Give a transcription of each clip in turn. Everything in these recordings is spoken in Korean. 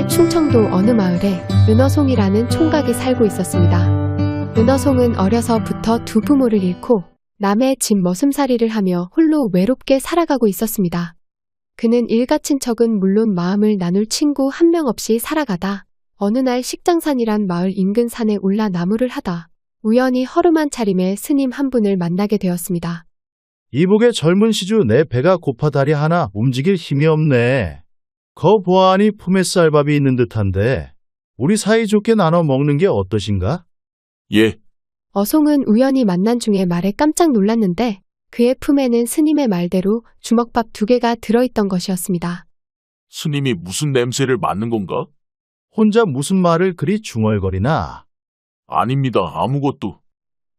충청도 어느 마을에 은어송이라는 총각이 살고 있었습니다. 은어송은 어려서부터 두 부모를 잃고 남의 집 머슴살이를 하며 홀로 외롭게 살아가고 있었습니다. 그는 일가 친척은 물론 마음을 나눌 친구 한 명 없이 살아가다 어느 날 식장산이란 마을 인근 산에 올라 나무를 하다 우연히 허름한 차림의 스님 한 분을 만나게 되었습니다. 이복의 젊은 시주 내 배가 고파 다리 하나 움직일 힘이 없네. 거 보아하니 품에 쌀밥이 있는 듯한데 우리 사이좋게 나눠 먹는 게 어떠신가? 예, 어송은 우연히 만난 중에 말에 깜짝 놀랐는데 그의 품에는 스님의 말대로 주먹밥 2개가 들어있던 것이었습니다. 스님이 무슨 냄새를 맡는 건가? 혼자 무슨 말을 그리 중얼거리나? 아닙니다. 아무것도.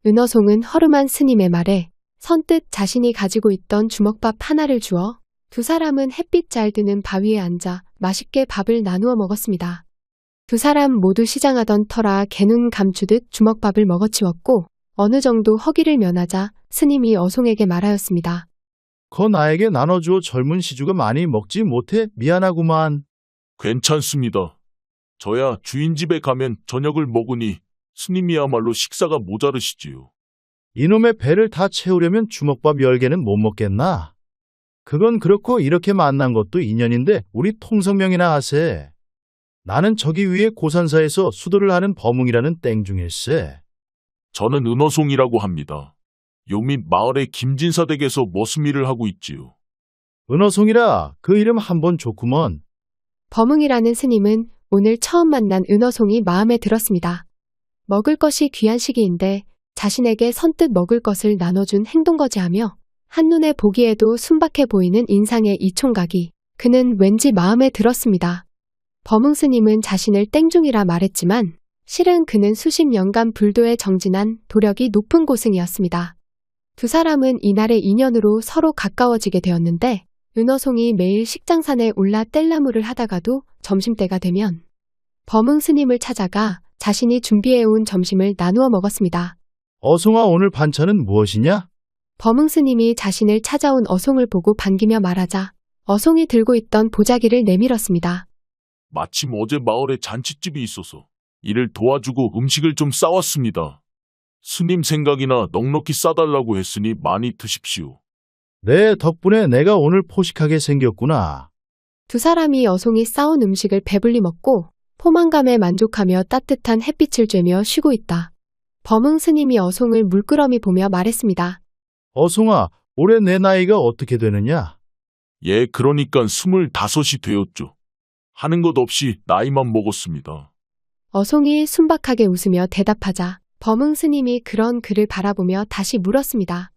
은어송은 허름한 스님의 말에 선뜻 자신이 가지고 있던 주먹밥 하나를 주어 두 사람은 햇빛 잘 드는 바위에 앉아 맛있게 밥을 나누어 먹었습니다. 두 사람 모두 시장하던 터라 개눈 감추듯 주먹밥을 먹어치웠고 어느 정도 허기를 면하자 스님이 어송에게 말하였습니다. 거 나에게 나눠주어 젊은 시주가 많이 먹지 못해 미안하구만. 괜찮습니다. 저야 주인 집에 가면 저녁을 먹으니 스님이야말로 식사가 모자르시지요. 이놈의 배를 다 채우려면 주먹밥 10개는 못 먹겠나? 그건 그렇고 이렇게 만난 것도 인연인데 우리 통성명이나 하세. 나는 저기 위에 고산사에서 수도를 하는 버뭉이라는 땡중일세. 저는 은어송이라고 합니다. 요밑 마을의 김진사 댁에서 머슴일을 하고 있지요. 은어송이라 그 이름 한번 좋구먼. 버뭉이라는 스님은 오늘 처음 만난 은어송이 마음에 들었습니다. 먹을 것이 귀한 시기인데 자신에게 선뜻 먹을 것을 나눠준 행동거지하며 한눈에 보기에도 순박해 보이는 인상의 이 총각이 그는 왠지 마음에 들었습니다. 버뭉 스님은 자신을 땡중이라 말했지만 실은 그는 수십 년간 불도에 정진한 도력이 높은 고승이었습니다. 두 사람은 이날의 인연으로 서로 가까워지게 되었는데 은어송이 매일 식장산에 올라 뗄나무를 하다가도 점심때가 되면 버뭉 스님을 찾아가 자신이 준비해온 점심을 나누어 먹었습니다. 어송아, 오늘 반찬은 무엇이냐? 버뭉 스님이 자신을 찾아온 어송을 보고 반기며 말하자 어송이 들고 있던 보자기를 내밀었습니다. 마침 어제 마을에 잔치집이 있어서 이를 도와주고 음식을 좀 싸왔습니다. 스님 생각이나 넉넉히 싸달라고 했으니 많이 드십시오. 내 덕분에 내가 오늘 포식하게 생겼구나. 두 사람이 어송이 싸온 음식을 배불리 먹고 포만감에 만족하며 따뜻한 햇빛을 쬐며 쉬고 있다. 버뭉 스님이 어송을 물끄러미 보며 말했습니다. 어송아, 올해 내 나이가 어떻게 되느냐? 예, 그러니까 25이 되었죠. 하는 것 없이 나이만 먹었습니다. 어송이 순박하게 웃으며 대답하자 버뭉 스님이 그런 그를 바라보며 다시 물었습니다.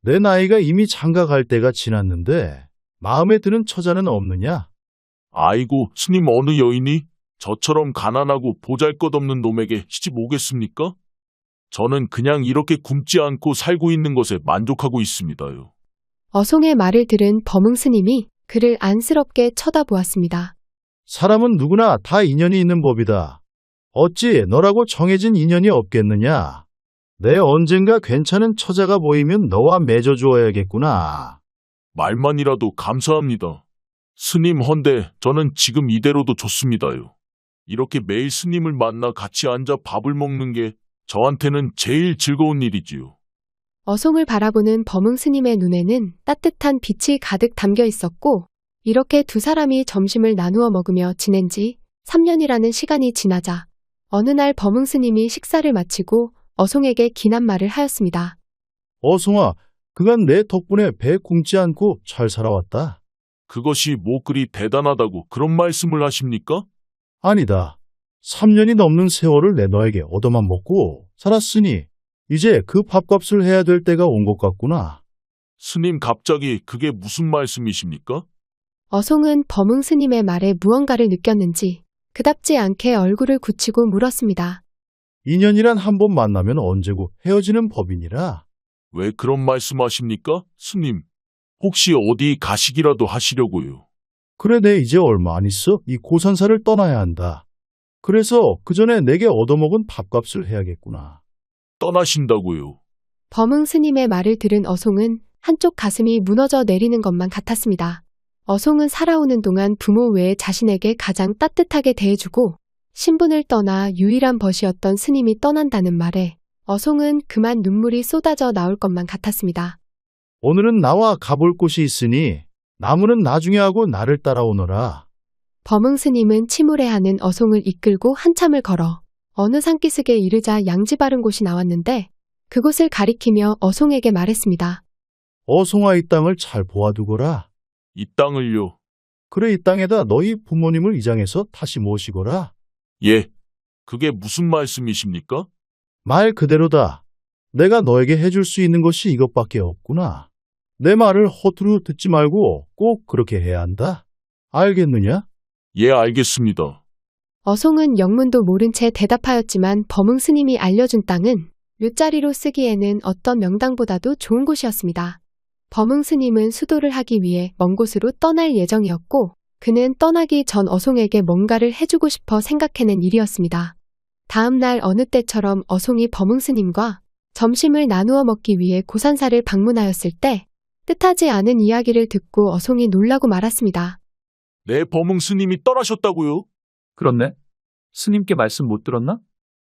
내 나이가 이미 장가갈 때가 지났는데 마음에 드는 처자는 없느냐? 아이고, 스님 어느 여인이 저처럼 가난하고 보잘것없는 놈에게 시집 오겠습니까? 저는 그냥 이렇게 굶지 않고 살고 있는 것에 만족하고 있습니다요. 어송의 말을 들은 버뭉 스님이 그를 안쓰럽게 쳐다보았습니다. 사람은 누구나 다 인연이 있는 법이다. 어찌 너라고 정해진 인연이 없겠느냐? 내 언젠가 괜찮은 처자가 보이면 너와 맺어주어야겠구나. 말만이라도 감사합니다. 스님 헌데 저는 지금 이대로도 좋습니다요. 이렇게 매일 스님을 만나 같이 앉아 밥을 먹는 게 저한테는 제일 즐거운 일이지요. 어송을 바라보는 버뭉 스님의 눈에는 따뜻한 빛이 가득 담겨 있었고 이렇게 두 사람이 점심을 나누어 먹으며 지낸 지 3년이라는 시간이 지나자 어느 날 버뭉 스님이 식사를 마치고 어송에게 긴한 말을 하였습니다. 어송아, 그간 내 덕분에 배 굶지 않고 잘 살아왔다. 그것이 뭐 그리 대단하다고 그런 말씀을 하십니까? 아니다. 3년이 넘는 세월을 내 너에게 얻어만 먹고 살았으니 이제 그 밥값을 해야 될 때가 온 것 같구나. 스님 갑자기 그게 무슨 말씀이십니까? 어송은 버뭉 스님의 말에 무언가를 느꼈는지 그답지 않게 얼굴을 굳히고 물었습니다. 인연이란 한 번 만나면 언제고 헤어지는 법이니라. 왜 그런 말씀하십니까, 스님? 혹시 어디 가시기라도 하시려고요? 그래, 내 이제 얼마 안 있어 이 고산사를 떠나야 한다. 그래서 그 전에 내게 얻어먹은 밥값을 해야겠구나. 떠나신다고요? 버뭉 스님의 말을 들은 어송은 한쪽 가슴이 무너져 내리는 것만 같았습니다. 어송은 살아오는 동안 부모 외에 자신에게 가장 따뜻하게 대해주고 신분을 떠나 유일한 벗이었던 스님이 떠난다는 말에 어송은 그만 눈물이 쏟아져 나올 것만 같았습니다. 오늘은 나와 가볼 곳이 있으니 나무는 나중에 하고 나를 따라오너라. 범흥 스님은 침울해하는 어송을 이끌고 한참을 걸어 어느 산기슭에 이르자 양지 바른 곳이 나왔는데 그곳을 가리키며 어송에게 말했습니다. 어송아, 이 땅을 잘 보아두거라. 이 땅을요. 그래, 이 땅에다 너희 부모님을 이장해서 다시 모시거라. 예. 그게 무슨 말씀이십니까? 말 그대로다. 내가 너에게 해줄 수 있는 것이 이것밖에 없구나. 내 말을 허투루 듣지 말고 꼭 그렇게 해야 한다. 알겠느냐? 예, 알겠습니다. 어송은 영문도 모른 채 대답하였지만 범흥 스님이 알려준 땅은 묘자리로 쓰기에는 어떤 명당보다도 좋은 곳이었습니다. 범흥 스님은 수도를 하기 위해 먼 곳으로 떠날 예정이었고 그는 떠나기 전 어송에게 뭔가를 해주고 싶어 생각해낸 일이었습니다. 다음 날 어느 때처럼 어송이 범흥 스님과 점심을 나누어 먹기 위해 고산사를 방문하였을 때 뜻하지 않은 이야기를 듣고 어송이 놀라고 말았습니다. 내 범흥 스님이 떠나셨다고요? 그렇네. 스님께 말씀 못 들었나?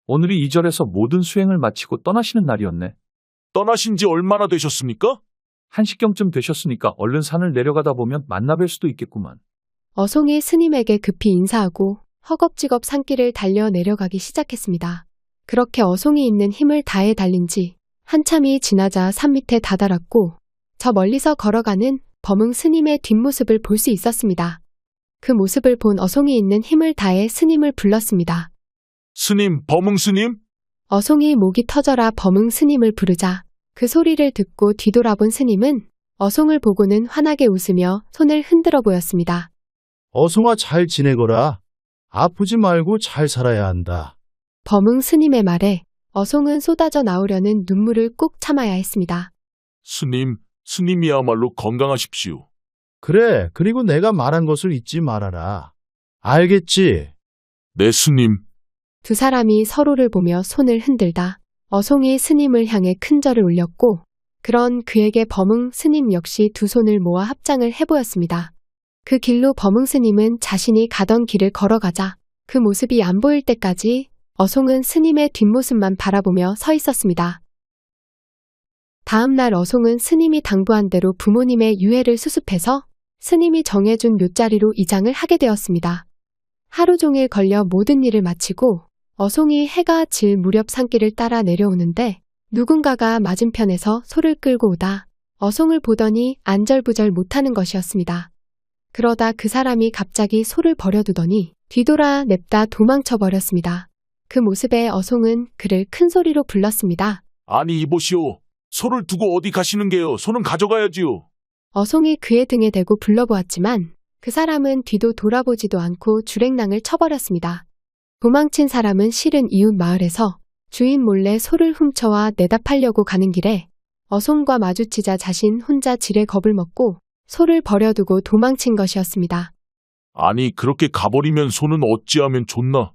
오늘이 이 절에서 모든 수행을 마치고 떠나시는 날이었네. 떠나신 지 얼마나 되셨습니까? 1시경쯤 되셨으니까 얼른 산을 내려가다 보면 만나뵐 수도 있겠구만. 어송이 스님에게 급히 인사하고 허겁지겁 산길을 달려 내려가기 시작했습니다. 그렇게 어송이 있는 힘을 다해 달린 지 한참이 지나자 산 밑에 다다랐고 저 멀리서 걸어가는 범흥 스님의 뒷모습을 볼 수 있었습니다. 그 모습을 본 어송이 있는 힘을 다해 스님을 불렀습니다. 스님, 범흥 스님? 어송이 목이 터져라 범흥 스님을 부르자 그 소리를 듣고 뒤돌아본 스님은 어송을 보고는 환하게 웃으며 손을 흔들어 보였습니다. 어송아, 잘 지내거라. 아프지 말고 잘 살아야 한다. 범흥 스님의 말에 어송은 쏟아져 나오려는 눈물을 꾹 참아야 했습니다. 스님이야말로 건강하십시오. 그래, 그리고 내가 말한 것을 잊지 말아라. 알겠지? 네, 스님. 두 사람이 서로를 보며 손을 흔들다 어송이 스님을 향해 큰 절을 올렸고 그런 그에게 범흥 스님 역시 두 손을 모아 합장을 해보였습니다. 그 길로 범흥 스님은 자신이 가던 길을 걸어가자 그 모습이 안 보일 때까지 어송은 스님의 뒷모습만 바라보며 서 있었습니다. 다음 날 어송은 스님이 당부한 대로 부모님의 유해를 수습해서 스님이 정해준 묘자리로 이장을 하게 되었습니다. 하루 종일 걸려 모든 일을 마치고 어송이 해가 질 무렵 산길을 따라 내려오는데 누군가가 맞은편에서 소를 끌고 오다 어송을 보더니 안절부절 못하는 것이었습니다. 그러다 그 사람이 갑자기 소를 버려두더니 뒤돌아 냅다 도망쳐버렸습니다. 그 모습에 어송은 그를 큰 소리로 불렀습니다. 아니, 이보시오. 소를 두고 어디 가시는 게요? 소는 가져가야지요. 어송이 그의 등에 대고 불러보았지만 그 사람은 뒤도 돌아보지도 않고 주랭랑을 쳐버렸습니다. 도망친 사람은 실은 이웃 마을에서 주인 몰래 소를 훔쳐와 내다 팔려고 가는 길에 어송과 마주치자 자신 혼자 지레 겁을 먹고 소를 버려두고 도망친 것이었습니다. 아니, 그렇게 가버리면 소는 어찌하면 좋나?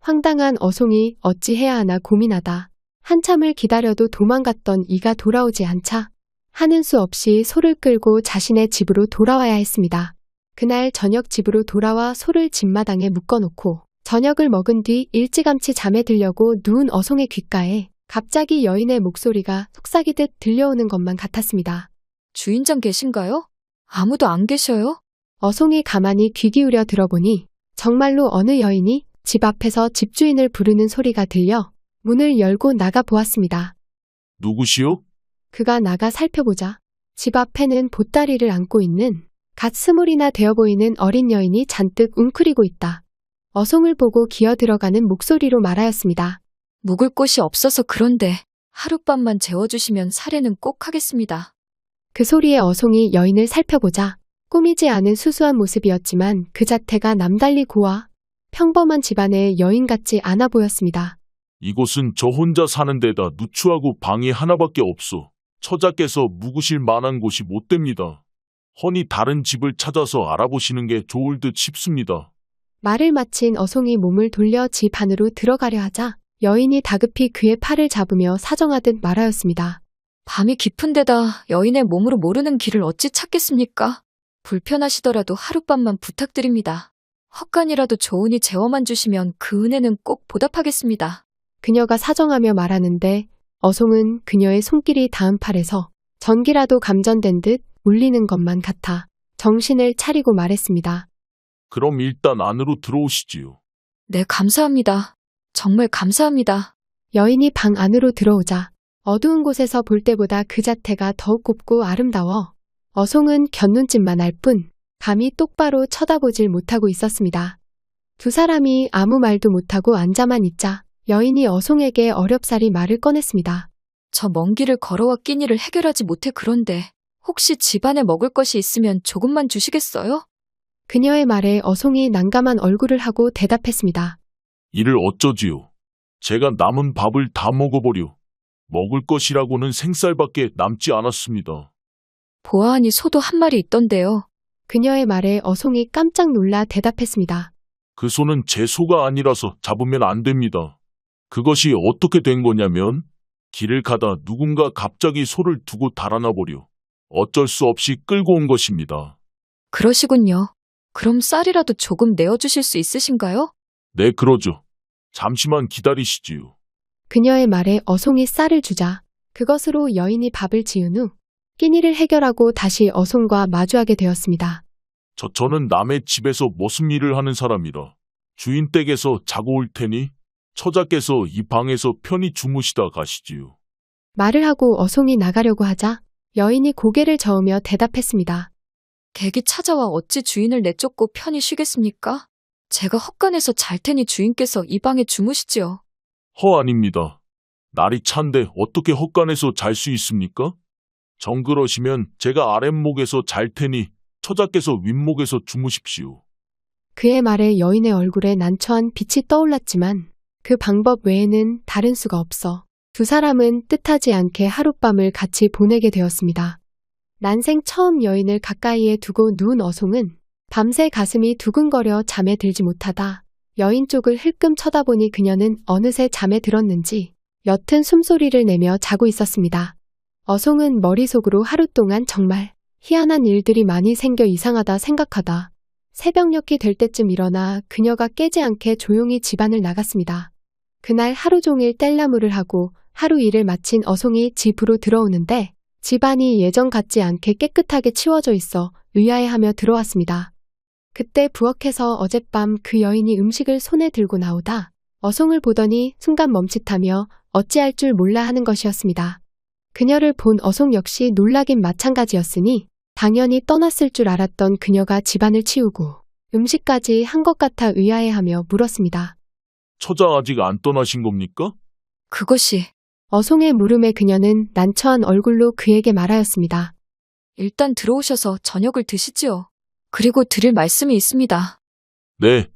황당한 어송이 어찌해야 하나 고민하다 한참을 기다려도 도망갔던 이가 돌아오지 않자 하는 수 없이 소를 끌고 자신의 집으로 돌아와야 했습니다. 그날 저녁 집으로 돌아와 소를 집마당에 묶어놓고 저녁을 먹은 뒤 일찌감치 잠에 들려고 누운 어송의 귓가에 갑자기 여인의 목소리가 속삭이듯 들려오는 것만 같았습니다. 주인장 계신가요? 아무도 안 계셔요? 어송이 가만히 귀 기울여 들어보니 정말로 어느 여인이 집 앞에서 집주인을 부르는 소리가 들려 문을 열고 나가 보았습니다. 누구시오? 그가 나가 살펴보자 집 앞에는 보따리를 안고 있는 갓 스물이나 되어 보이는 어린 여인이 잔뜩 웅크리고 있다. 어송을 보고 기어 들어가는 목소리로 말하였습니다. 묵을 곳이 없어서 그런데 하룻밤만 재워주시면 살해는 꼭 하겠습니다. 그 소리에 어송이 여인을 살펴보자 꾸미지 않은 수수한 모습이었지만 그 자태가 남달리 고와 평범한 집안의 여인 같지 않아 보였습니다. 이곳은 저 혼자 사는 데다 누추하고 방이 하나밖에 없소. 처자께서 묵으실 만한 곳이 못 됩니다. 허니 다른 집을 찾아서 알아보시는 게 좋을 듯 싶습니다. 말을 마친 어송이 몸을 돌려 집 안으로 들어가려 하자 여인이 다급히 그의 팔을 잡으며 사정하듯 말하였습니다. 밤이 깊은 데다 여인의 몸으로 모르는 길을 어찌 찾겠습니까? 불편하시더라도 하룻밤만 부탁드립니다. 헛간이라도 좋으니 재워만 주시면 그 은혜는 꼭 보답하겠습니다. 그녀가 사정하며 말하는데 어송은 그녀의 손길이 닿은 팔에서 전기라도 감전된 듯 울리는 것만 같아 정신을 차리고 말했습니다. 그럼 일단 안으로 들어오시지요. 네, 감사합니다. 정말 감사합니다. 여인이 방 안으로 들어오자 어두운 곳에서 볼 때보다 그 자태가 더욱 곱고 아름다워 어송은 곁눈짓만 할 뿐 감히 똑바로 쳐다보질 못하고 있었습니다. 두 사람이 아무 말도 못하고 앉아만 있자 여인이 어송에게 어렵사리 말을 꺼냈습니다. 저 먼 길을 걸어와 끼니를 해결하지 못해 그런데 혹시 집안에 먹을 것이 있으면 조금만 주시겠어요? 그녀의 말에 어송이 난감한 얼굴을 하고 대답했습니다. 이를 어쩌지요. 제가 남은 밥을 다 먹어버려. 먹을 것이라고는 생쌀밖에 남지 않았습니다. 보아하니 소도 한 마리 있던데요. 그녀의 말에 어송이 깜짝 놀라 대답했습니다. 그 소는 제 소가 아니라서 잡으면 안 됩니다. 그것이 어떻게 된 거냐면 길을 가다 누군가 갑자기 소를 두고 달아나 버려 어쩔 수 없이 끌고 온 것입니다. 그러시군요. 그럼 쌀이라도 조금 내어주실 수 있으신가요? 네, 그러죠. 잠시만 기다리시지요. 그녀의 말에 어송이 쌀을 주자 그것으로 여인이 밥을 지은 후 끼니를 해결하고 다시 어송과 마주하게 되었습니다. 저는 남의 집에서 무슨 일을 하는 사람이라 주인 댁에서 자고 올 테니 처자께서 이 방에서 편히 주무시다 가시지요. 말을 하고 어송이 나가려고 하자 여인이 고개를 저으며 대답했습니다. 객이 찾아와 어찌 주인을 내쫓고 편히 쉬겠습니까? 제가 헛간에서 잘 테니 주인께서 이 방에 주무시지요. 아닙니다. 날이 찬데 어떻게 헛간에서 잘 수 있습니까? 정그러시면 제가 아랫목에서 잘 테니 처자께서 윗목에서 주무십시오. 그의 말에 여인의 얼굴에 난처한 빛이 떠올랐지만 그 방법 외에는 다른 수가 없어 두 사람은 뜻하지 않게 하룻밤을 같이 보내게 되었습니다. 난생 처음 여인을 가까이에 두고 누운 어송은 밤새 가슴이 두근거려 잠에 들지 못하다 여인 쪽을 흘끔 쳐다보니 그녀는 어느새 잠에 들었는지 옅은 숨소리를 내며 자고 있었습니다. 어송은 머릿속으로 하루 동안 정말 희한한 일들이 많이 생겨 이상하다 생각하다 새벽녘이 될 때쯤 일어나 그녀가 깨지 않게 조용히 집안을 나갔습니다. 그날 하루 종일 뗄나무를 하고 하루 일을 마친 어송이 집으로 들어오는데 집안이 예전 같지 않게 깨끗하게 치워져 있어 의아해하며 들어왔습니다. 그때 부엌에서 어젯밤 그 여인이 음식을 손에 들고 나오다 어송을 보더니 순간 멈칫하며 어찌할 줄 몰라 하는 것이었습니다. 그녀를 본 어송 역시 놀라긴 마찬가지였으니 당연히 떠났을 줄 알았던 그녀가 집안을 치우고 음식까지 한 것 같아 의아해하며 물었습니다. 처자 아직 안 떠나신 겁니까? 그것이 어송의 물음에 그녀는 난처한 얼굴로 그에게 말하였습니다. 일단 들어오셔서 저녁을 드시지요. 그리고 드릴 말씀이 있습니다. 네,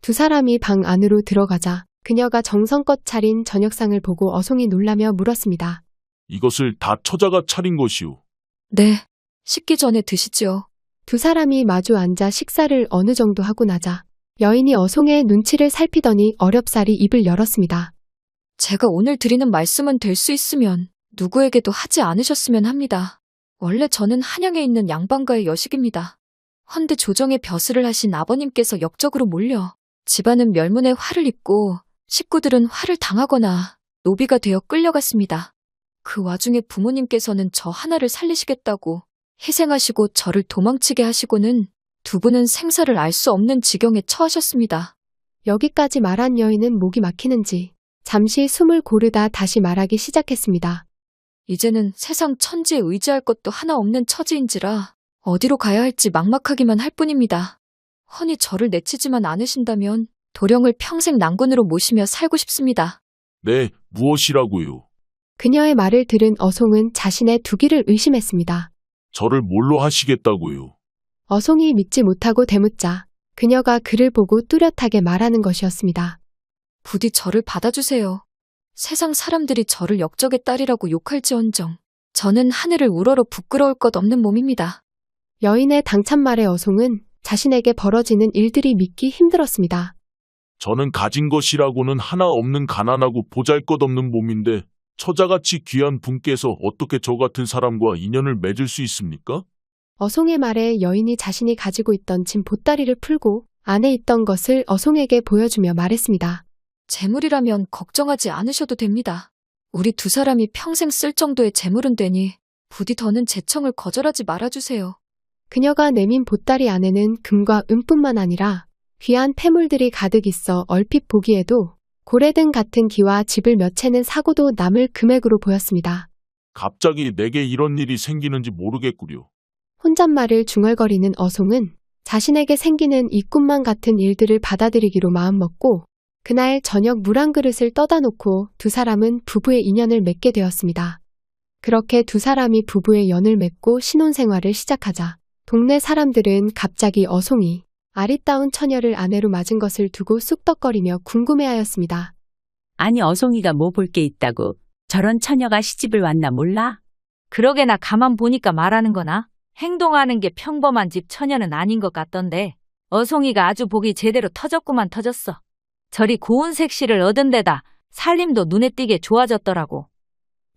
두 사람이 방 안으로 들어가자 그녀가 정성껏 차린 저녁상을 보고 어송이 놀라며 물었습니다. 이것을 다 처자가 차린 것이오. 네, 식기 전에 드시지요. 두 사람이 마주 앉아 식사를 어느 정도 하고 나자 여인이 어송의 눈치를 살피더니 어렵사리 입을 열었습니다. 제가 오늘 드리는 말씀은 될 수 있으면 누구에게도 하지 않으셨으면 합니다. 원래 저는 한양에 있는 양반가의 여식입니다. 헌데 조정에 벼슬을 하신 아버님께서 역적으로 몰려 집안은 멸문의 화를 입고 식구들은 화를 당하거나 노비가 되어 끌려갔습니다. 그 와중에 부모님께서는 저 하나를 살리시겠다고 희생하시고 저를 도망치게 하시고는 두 분은 생사를 알 수 없는 지경에 처하셨습니다. 여기까지 말한 여인은 목이 막히는지 잠시 숨을 고르다 다시 말하기 시작했습니다. 이제는 세상 천지에 의지할 것도 하나 없는 처지인지라 어디로 가야 할지 막막하기만 할 뿐입니다. 허니 저를 내치지만 않으신다면 도령을 평생 난군으로 모시며 살고 싶습니다. 네, 무엇이라고요? 그녀의 말을 들은 어송은 자신의 두기를 의심했습니다. 저를 뭘로 하시겠다고요? 어송이 믿지 못하고 되묻자 그녀가 그를 보고 뚜렷하게 말하는 것이었습니다. 부디 저를 받아주세요. 세상 사람들이 저를 역적의 딸이라고 욕할지언정 저는 하늘을 우러러 부끄러울 것 없는 몸입니다. 여인의 당찬 말에 어송은 자신에게 벌어지는 일들이 믿기 힘들었습니다. 저는 가진 것이라고는 하나 없는 가난하고 보잘것없는 몸인데 처자같이 귀한 분께서 어떻게 저 같은 사람과 인연을 맺을 수 있습니까? 어송의 말에 여인이 자신이 가지고 있던 짐 보따리를 풀고 안에 있던 것을 어송에게 보여주며 말했습니다. 재물이라면 걱정하지 않으셔도 됩니다. 우리 두 사람이 평생 쓸 정도의 재물은 되니 부디 더는 제청을 거절하지 말아주세요. 그녀가 내민 보따리 안에는 금과 은뿐만 아니라 귀한 폐물들이 가득 있어 얼핏 보기에도 고래등 같은 기와 집을 몇 채는 사고도 남을 금액으로 보였습니다. 갑자기 내게 이런 일이 생기는지 모르겠구려. 혼잣말을 중얼거리는 어송은 자신에게 생기는 이 꿈만 같은 일들을 받아들이기로 마음먹고 그날 저녁 물 한 그릇을 떠다 놓고 두 사람은 부부의 인연을 맺게 되었습니다. 그렇게 두 사람이 부부의 연을 맺고 신혼생활을 시작하자 동네 사람들은 갑자기 어송이 아리따운 처녀를 아내로 맞은 것을 두고 쑥덕거리며 궁금해하였습니다. 아니 어송이가 뭐 볼 게 있다고 저런 처녀가 시집을 왔나 몰라? 그러게나 가만 보니까 말하는 거나 행동하는 게 평범한 집 처녀는 아닌 것 같던데 어송이가 아주 복이 제대로 터졌구만 터졌어. 저리 고운 색시를 얻은 데다 살림도 눈에 띄게 좋아졌더라고.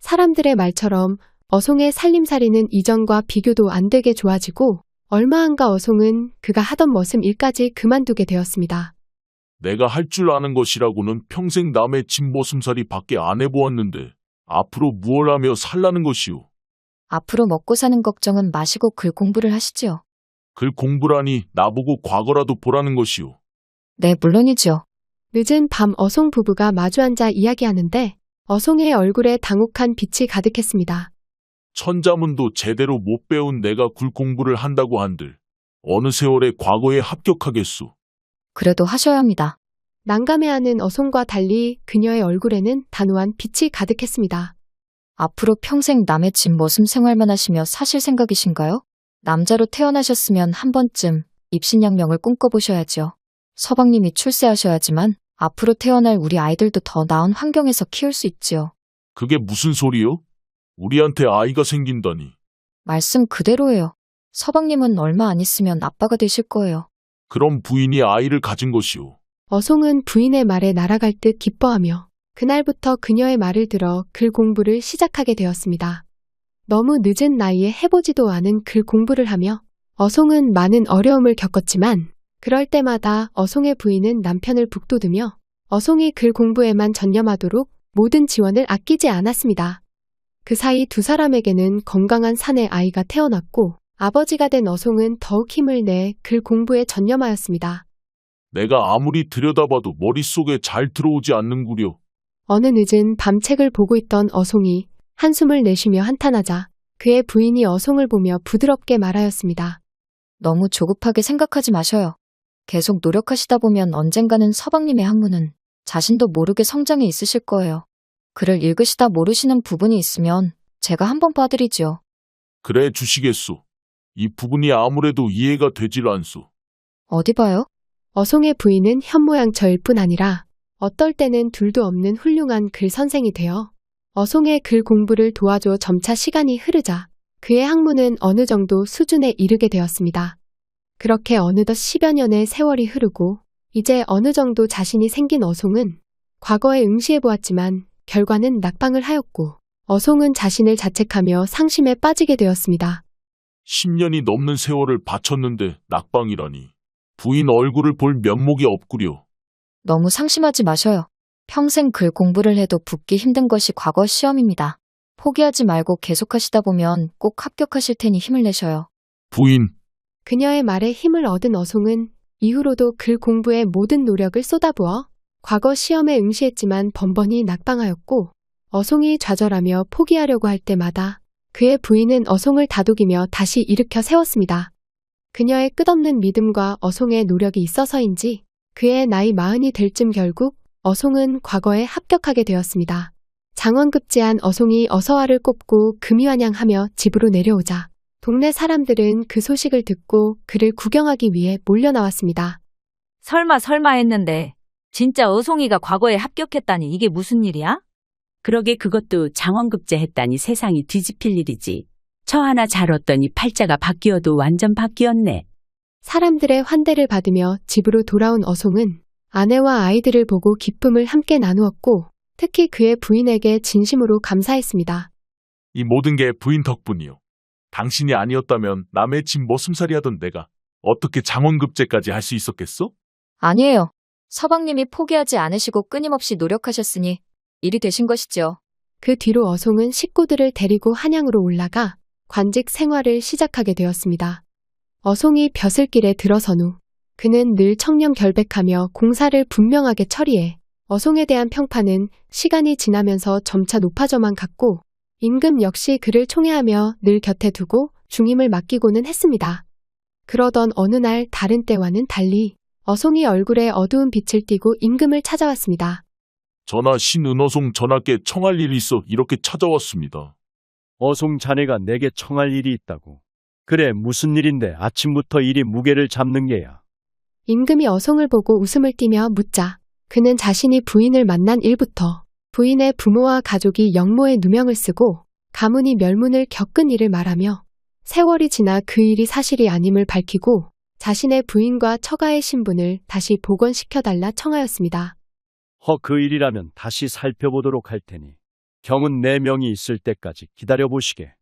사람들의 말처럼 어송의 살림살이는 이전과 비교도 안 되게 좋아지고 얼마 안가 어송은 그가 하던 머슴 일까지 그만두게 되었습니다. 내가 할 줄 아는 것이라고는 평생 남의 집 모슴살이 밖에 안 해보았는데 앞으로 무얼 하며 살라는 것이오. 앞으로 먹고 사는 걱정은 마시고 글 공부를 하시지요. 글 공부라니 나보고 과거라도 보라는 것이오. 네, 물론이죠. 늦은 밤 어송 부부가 마주 앉아 이야기하는데 어송의 얼굴에 당혹한 빛이 가득했습니다. 천자문도 제대로 못 배운 내가 글 공부를 한다고 한들 어느 세월에 과거에 합격하겠소. 그래도 하셔야 합니다. 난감해하는 어송과 달리 그녀의 얼굴에는 단호한 빛이 가득했습니다. 앞으로 평생 남의 집 머슴 생활만 하시며 사실 생각이신가요? 남자로 태어나셨으면 한 번쯤 입신양명을 꿈꿔보셔야지요. 서방님이 출세하셔야지만 앞으로 태어날 우리 아이들도 더 나은 환경에서 키울 수 있지요. 그게 무슨 소리요? 우리한테 아이가 생긴다니. 말씀 그대로예요. 서방님은 얼마 안 있으면 아빠가 되실 거예요. 그럼 부인이 아이를 가진 것이오. 어송은 부인의 말에 날아갈 듯 기뻐하며 그날부터 그녀의 말을 들어 글 공부를 시작하게 되었습니다. 너무 늦은 나이에 해보지도 않은 글 공부를 하며 어송은 많은 어려움을 겪었지만 그럴 때마다 어송의 부인은 남편을 북돋으며 어송이 글 공부에만 전념하도록 모든 지원을 아끼지 않았습니다. 그 사이 두 사람에게는 건강한 사내 아이가 태어났고 아버지가 된 어송은 더욱 힘을 내 글 공부에 전념하였습니다. 내가 아무리 들여다봐도 머릿속에 잘 들어오지 않는구려. 어느 늦은 밤 책을 보고 있던 어송이 한숨을 내쉬며 한탄하자 그의 부인이 어송을 보며 부드럽게 말하였습니다. 너무 조급하게 생각하지 마셔요. 계속 노력하시다 보면 언젠가는 서방님의 학문은 자신도 모르게 성장해 있으실 거예요. 글을 읽으시다 모르시는 부분이 있으면 제가 한번 봐드리지요. 그래 주시겠소. 이 부분이 아무래도 이해가 되질 않소. 어디 봐요? 어송의 부인은 현모양처일 뿐 아니라 어떨 때는 둘도 없는 훌륭한 글 선생이 되어 어송의 글 공부를 도와줘 점차 시간이 흐르자 그의 학문은 어느 정도 수준에 이르게 되었습니다. 그렇게 어느덧 10여 년의 세월이 흐르고 이제 어느 정도 자신이 생긴 어송은 과거에 응시해보았지만 결과는 낙방을 하였고 어송은 자신을 자책하며 상심에 빠지게 되었습니다. 10년이 넘는 세월을 바쳤는데 낙방이라니. 부인 얼굴을 볼 면목이 없구려. 너무 상심하지 마셔요. 평생 글 공부를 해도 붙기 힘든 것이 과거 시험입니다. 포기하지 말고 계속하시다 보면 꼭 합격하실 테니 힘을 내셔요. 부인, 그녀의 말에 힘을 얻은 어송은 이후로도 글 공부에 모든 노력을 쏟아부어 과거 시험에 응시했지만 번번이 낙방하였고 어송이 좌절하며 포기하려고 할 때마다 그의 부인은 어송을 다독이며 다시 일으켜 세웠습니다. 그녀의 끝없는 믿음과 어송의 노력이 있어서인지 그의 나이 40이 될 쯤 결국 어송은 과거에 합격하게 되었습니다. 장원급제한 어송이 어서와를 꼽고 금이환양하며 집으로 내려오자 동네 사람들은 그 소식을 듣고 그를 구경하기 위해 몰려나왔습니다. 설마 했는데 진짜 어송이가 과거에 합격했다니 이게 무슨 일이야? 그러게 그것도 장원급제 했다니 세상이 뒤집힐 일이지. 처 하나 잘 얻더니 팔자가 바뀌어도 완전 바뀌었네. 사람들의 환대를 받으며 집으로 돌아온 어송은 아내와 아이들을 보고 기쁨을 함께 나누었고 특히 그의 부인에게 진심으로 감사했습니다. 이 모든 게 부인 덕분이요. 당신이 아니었다면 남의 집 머슴살이 하던 내가 어떻게 장원급제까지 할 수 있었겠어? 아니에요. 서방님이 포기하지 않으시고 끊임없이 노력하셨으니 일이 되신 것이죠. 그 뒤로 어송은 식구들을 데리고 한양으로 올라가 관직 생활을 시작하게 되었습니다. 어송이 벼슬길에 들어선 후 그는 늘 청렴결백하며 공사를 분명하게 처리해 어송에 대한 평판은 시간이 지나면서 점차 높아져만 갔고 임금 역시 그를 총애하며 늘 곁에 두고 중임을 맡기고는 했습니다. 그러던 어느 날 다른 때와는 달리 어송이 얼굴에 어두운 빛을 띠고 임금을 찾아왔습니다. 전하 신은어송 전하께 청할 일이 있어 이렇게 찾아왔습니다. 어송 자네가 내게 청할 일이 있다고. 그래, 무슨 일인데 아침부터 이리 무게를 잡는 게야. 임금이 어송을 보고 웃음을 띠며 묻자 그는 자신이 부인을 만난 일부터 부인의 부모와 가족이 영모의 누명을 쓰고 가문이 멸문을 겪은 일을 말하며 세월이 지나 그 일이 사실이 아님을 밝히고 자신의 부인과 처가의 신분을 다시 복원시켜달라 청하였습니다. 그 일이라면 다시 살펴보도록 할 테니 경은 내 명이 있을 때까지 기다려보시게.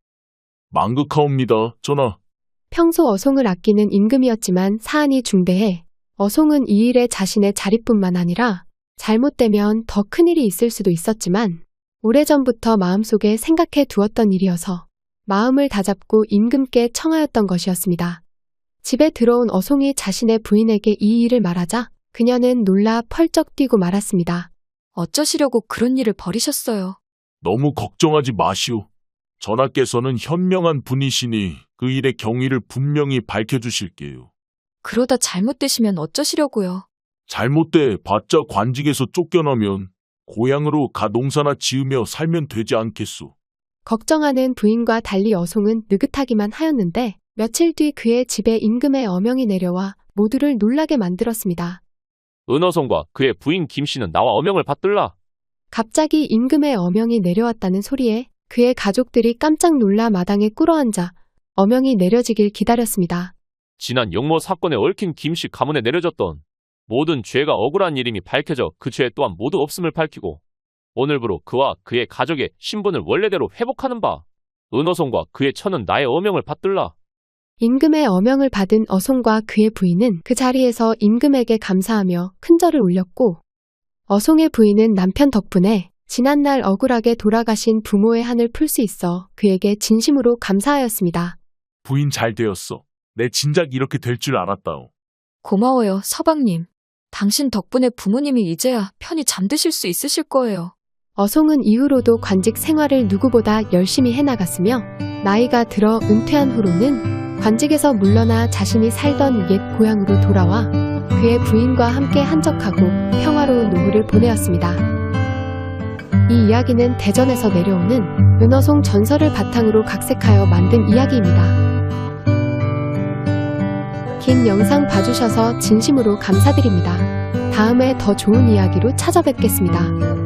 망극하옵니다, 전하. 평소 어송을 아끼는 임금이었지만 사안이 중대해 어송은 이 일에 자신의 자립뿐만 아니라 잘못되면 더 큰일이 있을 수도 있었지만 오래전부터 마음속에 생각해 두었던 일이어서 마음을 다잡고 임금께 청하였던 것이었습니다. 집에 들어온 어송이 자신의 부인에게 이 일을 말하자 그녀는 놀라 펄쩍 뛰고 말았습니다. 어쩌시려고 그런 일을 벌이셨어요? 너무 걱정하지 마시오. 전하께서는 현명한 분이시니 그 일의 경위를 분명히 밝혀주실게요. 그러다 잘못되시면 어쩌시려고요? 잘못돼 봤자 관직에서 쫓겨나면 고향으로 가 농사나 지으며 살면 되지 않겠소. 걱정하는 부인과 달리 어송은 느긋하기만 하였는데 며칠 뒤 그의 집에 임금의 어명이 내려와 모두를 놀라게 만들었습니다. 은어송과 그의 부인 김씨는 나와 어명을 받들라. 갑자기 임금의 어명이 내려왔다는 소리에 그의 가족들이 깜짝 놀라 마당에 꿇어앉아 어명이 내려지길 기다렸습니다. 지난 영모 사건에 얽힌 김씨 가문에 내려졌던 모든 죄가 억울한 일임이 밝혀져 그 죄 또한 모두 없음을 밝히고 오늘부로 그와 그의 가족의 신분을 원래대로 회복하는 바. 은어송과 그의 처는 나의 어명을 받들라. 임금의 어명을 받은 어송과 그의 부인은 그 자리에서 임금에게 감사하며 큰 절을 올렸고 어송의 부인은 남편 덕분에 지난날 억울하게 돌아가신 부모의 한을 풀 수 있어 그에게 진심으로 감사하였습니다. 부인 잘 되었어. 내 진작 이렇게 될 줄 알았다오. 고마워요, 서방님. 당신 덕분에 부모님이 이제야 편히 잠드실 수 있으실 거예요. 어송은 이후로도 관직 생활을 누구보다 열심히 해나갔으며 나이가 들어 은퇴한 후로는 관직에서 물러나 자신이 살던 옛 고향으로 돌아와 그의 부인과 함께 한적하고 평화로운 노후를 보내었습니다. 이 이야기는 대전에서 내려오는 은어송 전설을 바탕으로 각색하여 만든 이야기입니다. 긴 영상 봐주셔서 진심으로 감사드립니다. 다음에 더 좋은 이야기로 찾아뵙겠습니다.